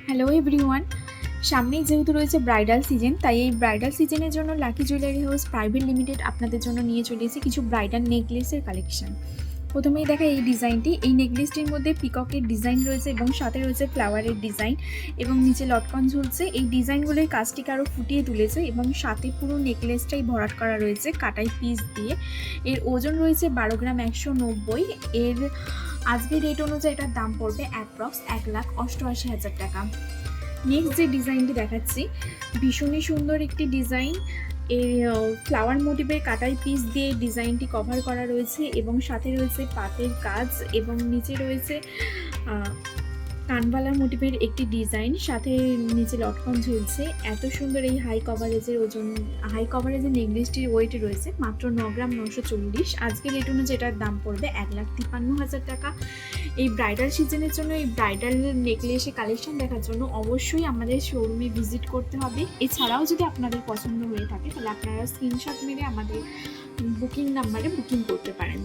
Hello everyone, সামনেই যেহেতু রয়েছে ব্রাইডাল সিজন, তাই এই ব্রাইডাল সিজনের জন্য lucky jewellery house private limited আপনাদের জন্য নিয়ে চলে এসেছে কিছু ব্রাইডাল নেকলেসের কালেকশন। প্রথমেই দেখা এই ডিজাইনটি। এই নেকলেসটির মধ্যে পিককের ডিজাইন রয়েছে এবং সাথে রয়েছে ফ্লাওয়ারের ডিজাইন এবং নিচে লটকন ঝুলছে। এই ডিজাইনগুলোর কাজটিকে আরও ফুটিয়ে তুলেছে এবং সাথে পুরো নেকলেসটাই ভরাট করা রয়েছে কাটাই পিস দিয়ে। এর ওজন রয়েছে 12 গ্রাম 190। এর আজকের রেট অনুযায়ী এটার দাম পড়বে অ্যাপ্রক্স 1,88,000 টাকা। নেক্সট যে ডিজাইনটি দেখাচ্ছি, ভীষণই সুন্দর একটি ডিজাইন। এর ফ্লাওয়ার মোটিভের কাটাই পিস দিয়ে ডিজাইনটি কভার করা রয়েছে এবং সাথে রয়েছে পাতের কাজ এবং নিচে রয়েছে কানবালা মোটিভের একটি ডিজাইন, সাথে নিচে লটকন ঝুলছে। এত সুন্দর এই হাই কভারেজের নেকলেসটির ওয়েট রয়েছে মাত্র 9 গ্রাম 940। আজকের রেট অনুযায়ী এটার দাম পড়বে 1,53,000 টাকা। এই ব্রাইডাল সিজনের জন্য এই ব্রাইডাল নেকলেসের কালেকশন দেখার জন্য অবশ্যই আমাদের শোরুমে ভিজিট করতে হবে। এছাড়াও যদি আপনাদের পছন্দ হয়ে থাকে তাহলে আপনারা স্ক্রিনশট মেরে আমাদের বুকিং নাম্বারে বুকিং করতে পারেন।